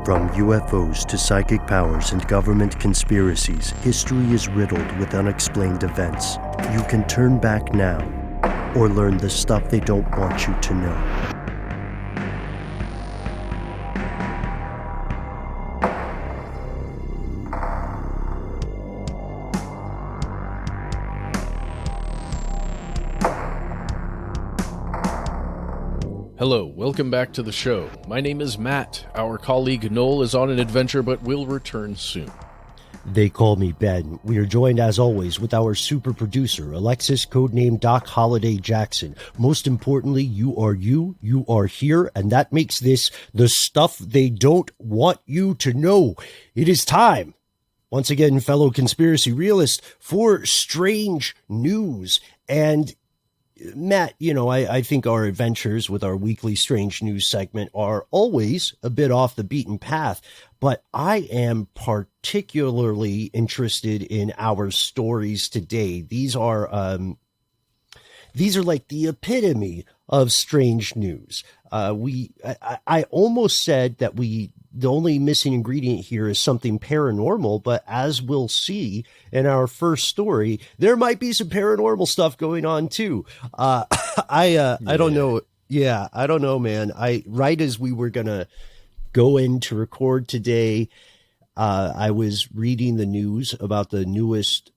From UFOs to psychic powers and government conspiracies, history is riddled with unexplained events. You can turn back now or learn the stuff they don't want you to know. Hello, welcome back to the show. My name is Matt. Our colleague Noel is on an adventure but will return soon. They call me Ben. We are joined as always with our super producer, Alexis, codenamed Doc Holliday Jackson. Most importantly, you are here, and that makes this the stuff they don't want you to know. It is time, once again, fellow conspiracy realists, for strange news. And Matt, I think our adventures with our weekly strange news segment are always a bit off the beaten path, but I am particularly interested in our stories today. These are like the epitome of strange news. I almost said that the only missing ingredient here is something paranormal, but as we'll see in our first story, there might be some paranormal stuff going on too. I don't know. Yeah, I don't know, man. Right as we were gonna go in to record today, I was reading the news about the newest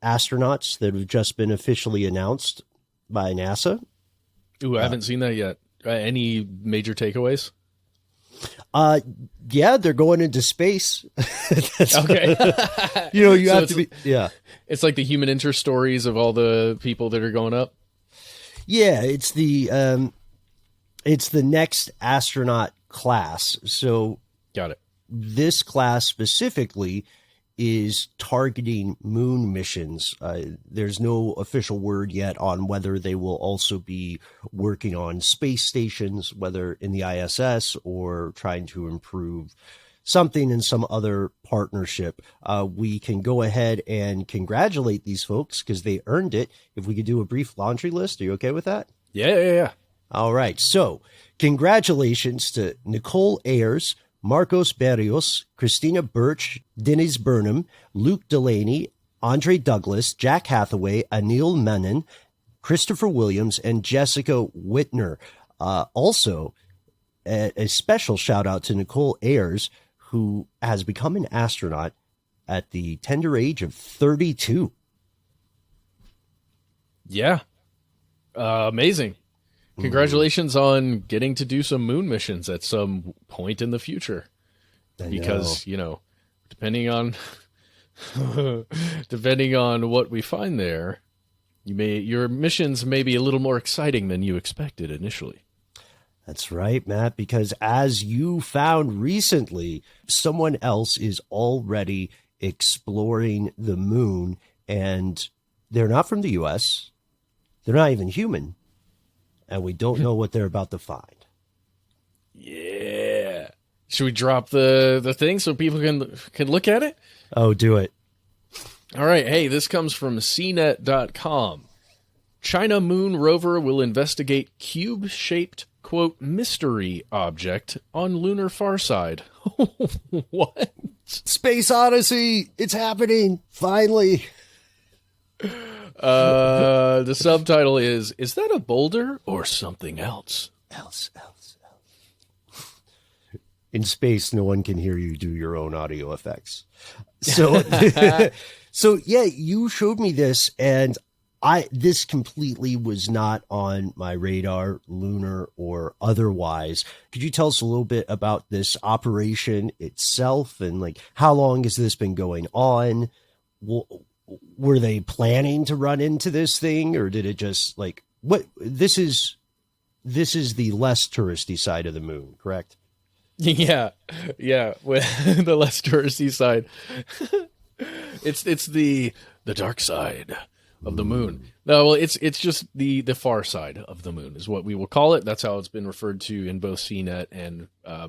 astronauts that have just been officially announced by NASA. Ooh, I haven't seen that yet. Any major takeaways? Yeah, they're going into space. Okay. You So have to be, yeah. It's like the human interest stories of all the people that are going up. Yeah, it's the next astronaut class. So Got it. this class specifically is targeting moon missions. There's no official word yet on whether they will also be working on space stations, whether in the ISS or trying to improve something in some other partnership. We can go ahead and congratulate these folks because they earned it. If we could do a brief laundry list, are you okay with that? Yeah. All right. So congratulations to Nicole Ayers, Marcos Berrios, Christina Birch, Dennis Burnham, Luke Delaney, Andre Douglas, Jack Hathaway, Anil Menon, Christopher Williams, and Jessica Whitner. Also, a special shout out to Nicole Ayers, who has become an astronaut at the tender age of 32. Yeah. Amazing. Congratulations on getting to do some moon missions at some point in the future. Because, depending on what we find there, your missions may be a little more exciting than you expected initially. That's right, Matt, because as you found recently, someone else is already exploring the moon, and they're not from the U.S. They're not even human. And we don't know what they're about to find. Yeah. Should we drop the thing so people can look at it? Oh, do it. All right. Hey, this comes from CNET.com. China moon rover will investigate cube-shaped, quote, mystery object on lunar far side. What? Space Odyssey! It's happening! Finally! The subtitle is that a boulder or something else? Else. In space, no one can hear you do your own audio effects. So, yeah, you showed me this, and this completely was not on my radar, lunar or otherwise. Could you tell us a little bit about this operation itself, and how long has this been going on? Were they planning to run into this thing, or did it just what? This is the less touristy side of the moon, correct? Yeah. With the less touristy side, it's the dark side of the moon. No, well, it's just the far side of the moon is what we will call it. That's how it's been referred to in both CNET and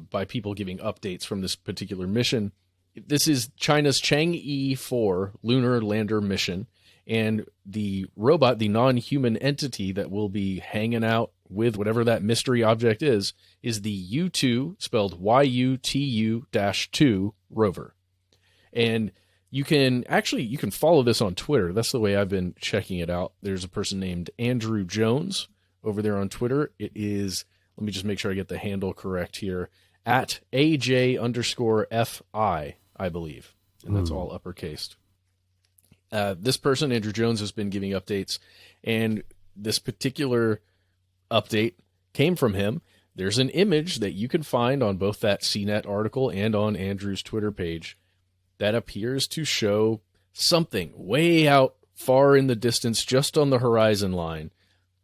by people giving updates from this particular mission. This is China's Chang'e 4 lunar lander mission, and the robot, the non-human entity that will be hanging out with whatever that mystery object is the U2, spelled YUTU-2 rover. And you can follow this on Twitter. That's the way I've been checking it out. There's a person named Andrew Jones over there on Twitter. It is, let me just make sure I get the handle correct here, at AJ_FI, I believe. And that's all uppercased. This person, Andrew Jones, has been giving updates, and this particular update came from him. There's an image that you can find on both that CNET article and on Andrew's Twitter page that appears to show something way out far in the distance, just on the horizon line,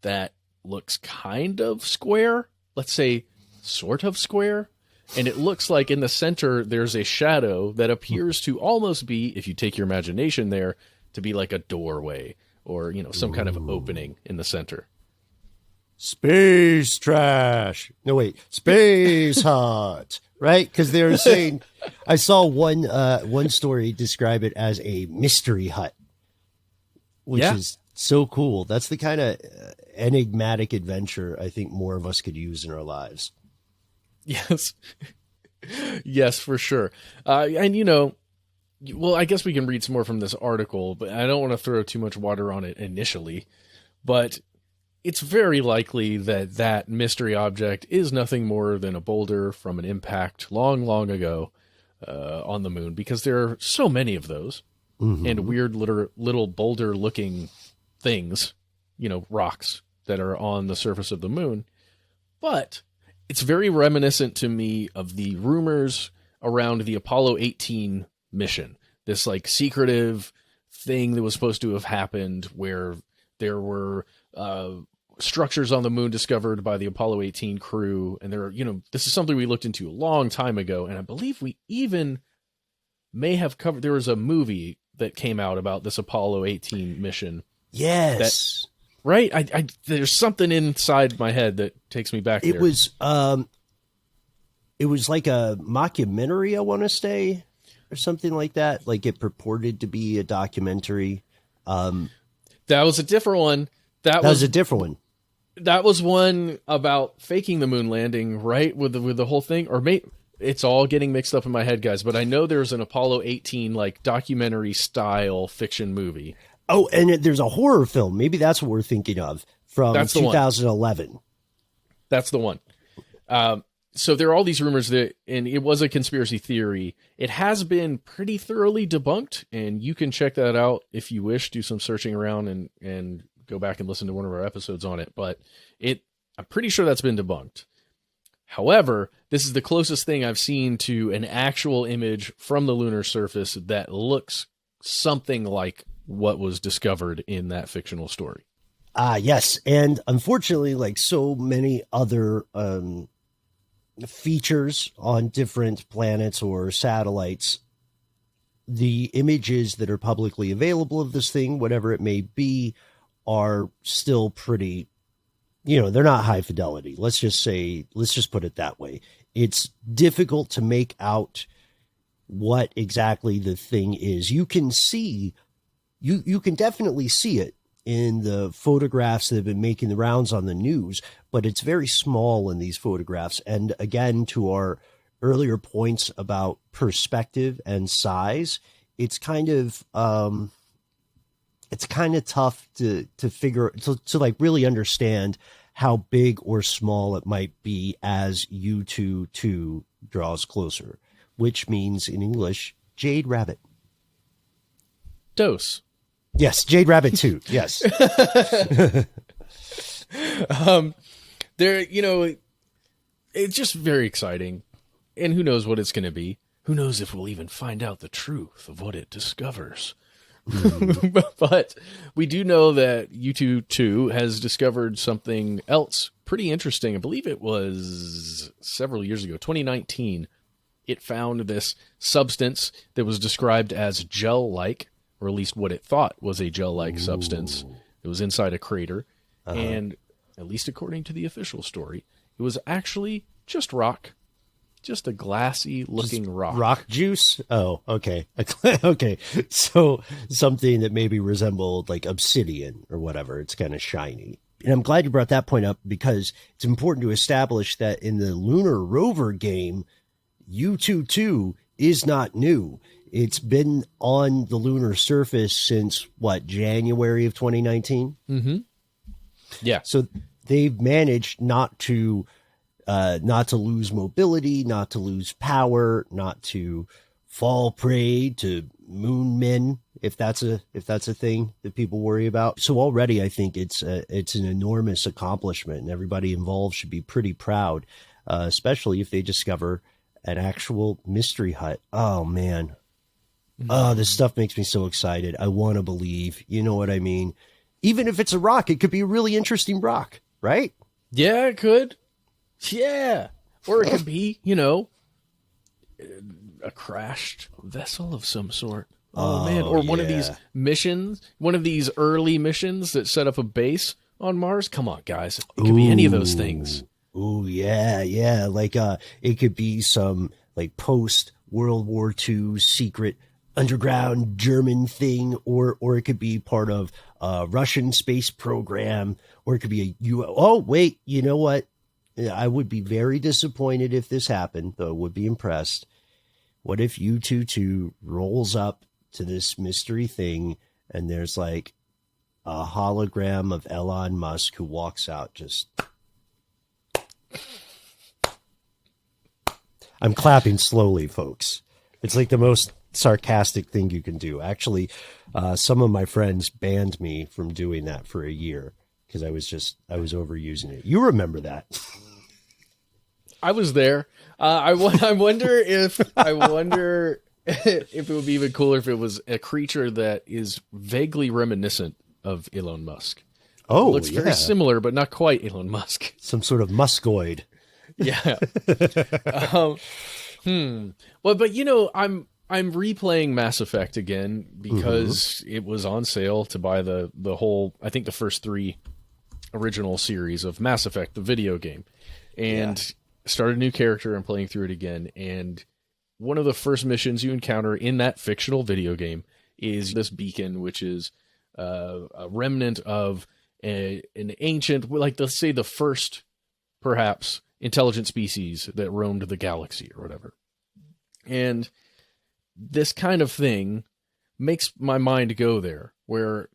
that looks kind of square. Let's say sort of square. And it looks like in the center, there's a shadow that appears to almost be, if you take your imagination there, to be like a doorway or, some kind of opening in the center. Space trash. No, wait, space hot, right? Because they were saying, I saw one story describe it as a mystery hut, which is so cool. That's the kind of enigmatic adventure I think more of us could use in our lives. Yes. Yes, for sure. And, well, I guess we can read some more from this article, but I don't want to throw too much water on it initially. But it's very likely that that mystery object is nothing more than a boulder from an impact long, long ago on the moon, because there are so many of those and weird little boulder-looking things, rocks that are on the surface of the moon. But it's very reminiscent to me of the rumors around the Apollo 18 mission, this like secretive thing that was supposed to have happened where there were structures on the moon discovered by the Apollo 18 crew. And this is something we looked into a long time ago. And I believe we even may have covered, there was a movie that came out about this Apollo 18 mission. Yes. Right? I there's something inside my head that takes me back there. It was like a mockumentary, I want to say, or something like that. Like it purported to be a documentary. That was a different one. That was a different one. That was one about faking the moon landing, right? With the whole thing, or it's all getting mixed up in my head, guys. But I know there's an Apollo 18 like documentary style fiction movie. Oh, and there's a horror film. Maybe that's what we're thinking of from 2011. That's the one. So there are all these rumors that, and it was a conspiracy theory. It has been pretty thoroughly debunked, and you can check that out if you wish. Do some searching around and go back and listen to one of our episodes on it. But I'm pretty sure that's been debunked. However, this is the closest thing I've seen to an actual image from the lunar surface that looks something like what was discovered in that fictional story. Yes. And unfortunately, like so many other features on different planets or satellites, the images that are publicly available of this thing, whatever it may be, are still pretty, they're not high fidelity. Let's just put it that way. It's difficult to make out what exactly the thing is. You can see, you can definitely see it in the photographs that have been making the rounds on the news, but it's very small in these photographs. And again, to our earlier points about perspective and size, it's kind of tough to figure, to like really understand how big or small it might be as U2 draws closer, which means in English, Jade Rabbit. Dose. Yes, Jade Rabbit 2. Yes. It's just very exciting. And who knows what it's going to be? Who knows if we'll even find out the truth of what it discovers? But we do know that U2 has discovered something else pretty interesting. I believe it was several years ago, 2019. It found this substance that was described as gel-like, or at least what it thought was a gel-like substance. It was inside a crater. And at least according to the official story, it was actually just rock. Just a glassy looking rock. Rock juice? Oh, okay. Okay. So something that maybe resembled like obsidian or whatever. It's kind of shiny. And I'm glad you brought that point up, because it's important to establish that in the Lunar rover game, U-22 is not new. It's been on the lunar surface since January of 2019? Mm-hmm. Yeah. So they've managed not to lose mobility, not to lose power, not to fall prey to moon men, if that's a thing that people worry about. So already I think it's an enormous accomplishment, and everybody involved should be pretty proud, especially if they discover an actual mystery hut. Oh man. Oh, this stuff makes me so excited. I want to believe, you know what I mean? Even if it's a rock, it could be a really interesting rock, right? Yeah, it could. Yeah. Or it could be, a crashed vessel of some sort. Oh man. Or one of these missions, one of these early missions that set up a base on Mars. Come on, guys. It could be any of those things. Oh, yeah, yeah. Like, it could be some, like, post-World War II secret underground German thing, or it could be part of a Russian space program, or it could be oh, wait, you know what? I would be very disappointed if this happened, though I would be impressed. What if U-22 rolls up to this mystery thing and there's like a hologram of Elon Musk who walks out just... I'm clapping slowly, folks. It's like the most sarcastic thing you can do. Actually, some of my friends banned me from doing that for a year because I was overusing it. You remember that? I was there. I wonder if it would be even cooler if it was a creature that is vaguely reminiscent of Elon Musk. Oh, it looks very similar, but not quite Elon Musk. Some sort of muskoid. Yeah. Well, but I'm replaying Mass Effect again because it was on sale to buy the whole, I think the first 3 original series of Mass Effect, the video game, and started a new character and playing through it again. And one of the first missions you encounter in that fictional video game is this beacon, which is a remnant of an ancient, like let's say the first, perhaps, intelligent species that roamed the galaxy or whatever. And this kind of thing makes my mind go there, where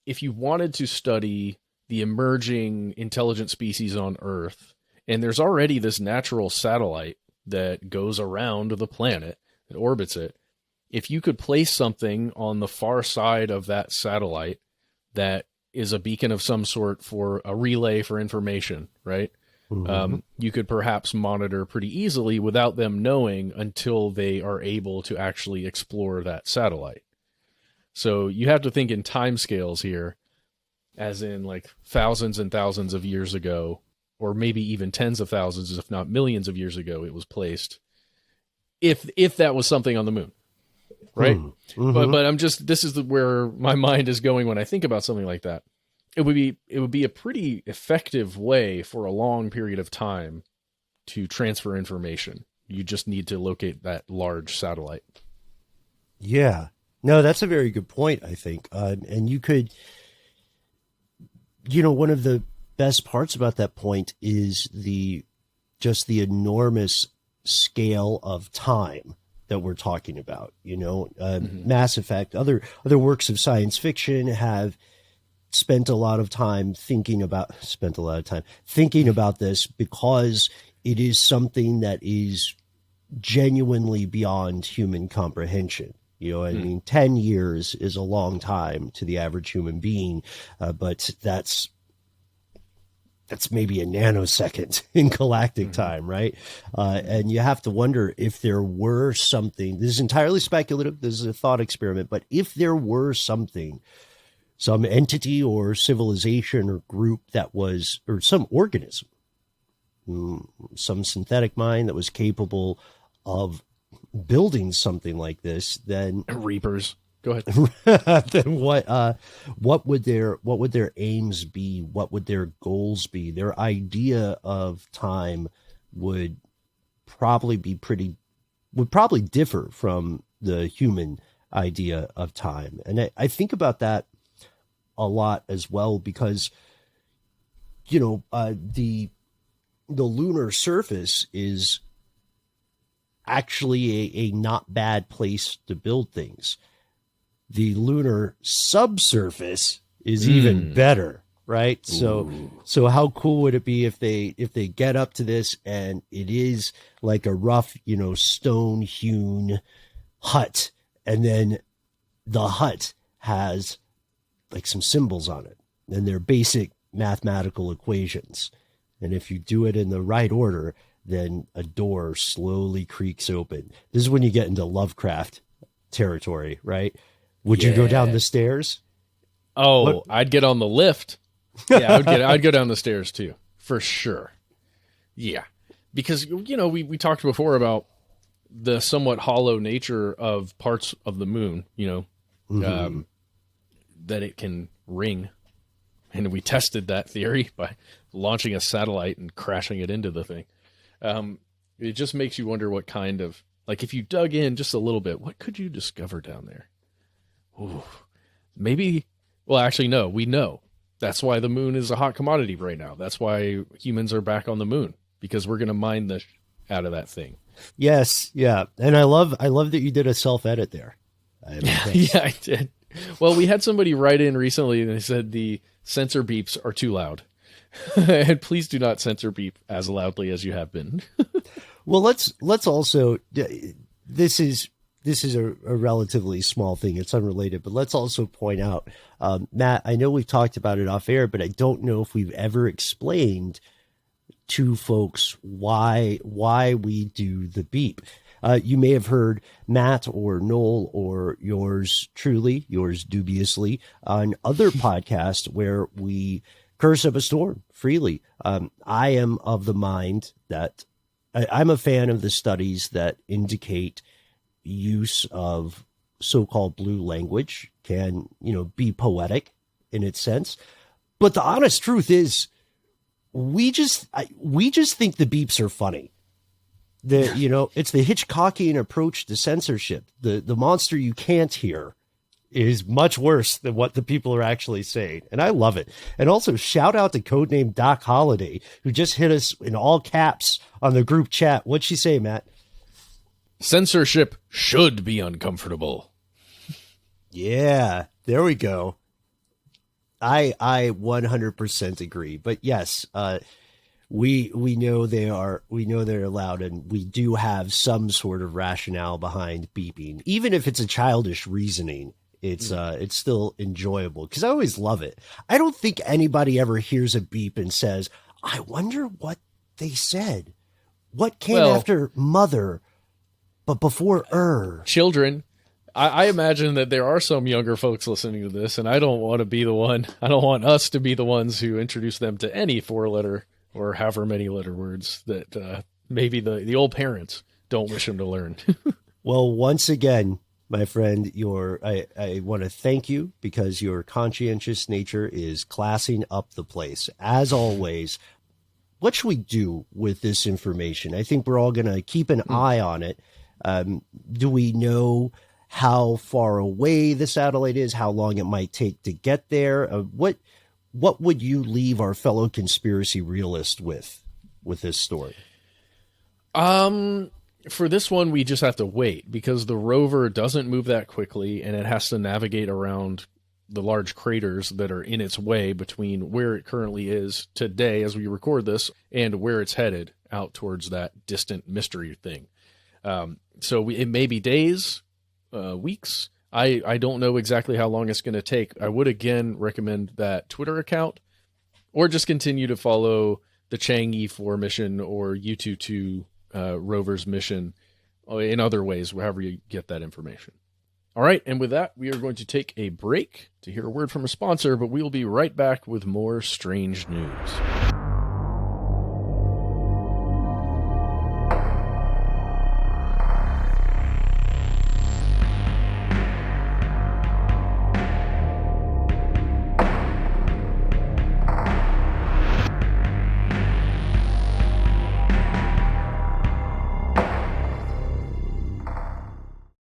if you wanted to study the emerging intelligent species on Earth, and there's already this natural satellite that goes around the planet, that orbits it, if you could place something on the far side of that satellite that is a beacon of some sort for a relay for information, right? You could perhaps monitor pretty easily without them knowing until they are able to actually explore that satellite. So you have to think in timescales here, as in like thousands and thousands of years ago, or maybe even tens of thousands, if not millions of years ago, it was placed. If that was something on the moon, right? But I'm just, this is where my mind is going when I think about something like that. It would be a pretty effective way for a long period of time to transfer information. You just need to locate that large satellite. Yeah. No, that's a very good point, I think. And you could, one of the best parts about that point is the enormous scale of time that we're talking about. Mass Effect, other works of science fiction have spent a lot of time thinking about this because it is something that is genuinely beyond human comprehension. I mean, 10 years is a long time to the average human being, but that's maybe a nanosecond in galactic time, right? And you have to wonder if there were something. This is entirely speculative. This is a thought experiment. But if there were something, some entity or civilization or group that was, or some organism, some synthetic mind that was capable of building something like this, then Reapers. Go ahead. Then what would their aims be? What would their goals be? Their idea of time would probably differ from the human idea of time. And I think about that a lot as well, because the lunar surface is actually a not bad place to build things. The lunar subsurface is even better, right? So how cool would it be if they get up to this and it is like a rough, stone hewn hut, and then the hut has like some symbols on it, and they're basic mathematical equations. And if you do it in the right order, then a door slowly creaks open. This is when you get into Lovecraft territory, right? Would you go down the stairs? Oh, What? I'd get on the lift. Yeah, I'd go down the stairs too, for sure. Yeah, because we talked before about the somewhat hollow nature of parts of the moon. That it can ring, and we tested that theory by launching a satellite and crashing it into the thing. It just makes you wonder what kind of, like, if you dug in just a little bit, what could you discover down there? Ooh, maybe. Well, actually, no. We know that's why the moon is a hot commodity right now. That's why humans are back on the moon, because we're going to mine the out of that thing. Yes, yeah, and I love that you did a self-edit there. Yeah, I did. Well, we had somebody write in recently and they said the sensor beeps are too loud. And please do not censor beep as loudly as you have been. Well, let's also, this is a relatively small thing. It's unrelated, but let's also point out, Matt, I know we've talked about it off air, but I don't know if we've ever explained to folks why we do the beep. You may have heard Matt or Noel or yours truly, yours dubiously, on other podcasts where we curse up a storm freely. I am of the mind that I'm a fan of the studies that indicate use of so-called blue language can, be poetic in its sense. But the honest truth is we just think the beeps are funny. It's the Hitchcockian approach to censorship. The monster you can't hear is much worse than what the people are actually saying. And I love it. And also shout out to codename Doc Holliday, who just hit us in all caps on the group chat. What'd she say, Matt? Censorship should be uncomfortable. Yeah, there we go. I 100% agree. But yes, we know they're allowed, and we do have some sort of rationale behind beeping, even if it's a childish reasoning. It's still enjoyable because I always love it. I don't think anybody ever hears a beep and says, "I wonder what they said. What came after mother, but before children." I imagine that there are some younger folks listening to this, and I don't want to be the one. I don't want us to be the ones who introduce them to any 4-letter or however many letter words that maybe the old parents don't wish them to learn. Well, once again, my friend, I want to thank you because your conscientious nature is classing up the place. As always, what should we do with this information? I think we're all going to keep an eye on it. Do we know how far away the satellite is, how long it might take to get there? What would you leave our fellow conspiracy realist with this story? For this one, we just have to wait because the rover doesn't move that quickly, and it has to navigate around the large craters that are in its way between where it currently is today as we record this and where it's headed out towards that distant mystery thing. It may be days, weeks. I don't know exactly how long it's going to take. I would again recommend that Twitter account, or just continue to follow the Chang'e 4 mission or U-22 rover's mission in other ways, wherever you get that information. All right, and with that, we are going to take a break to hear a word from a sponsor, but we will be right back with more strange news.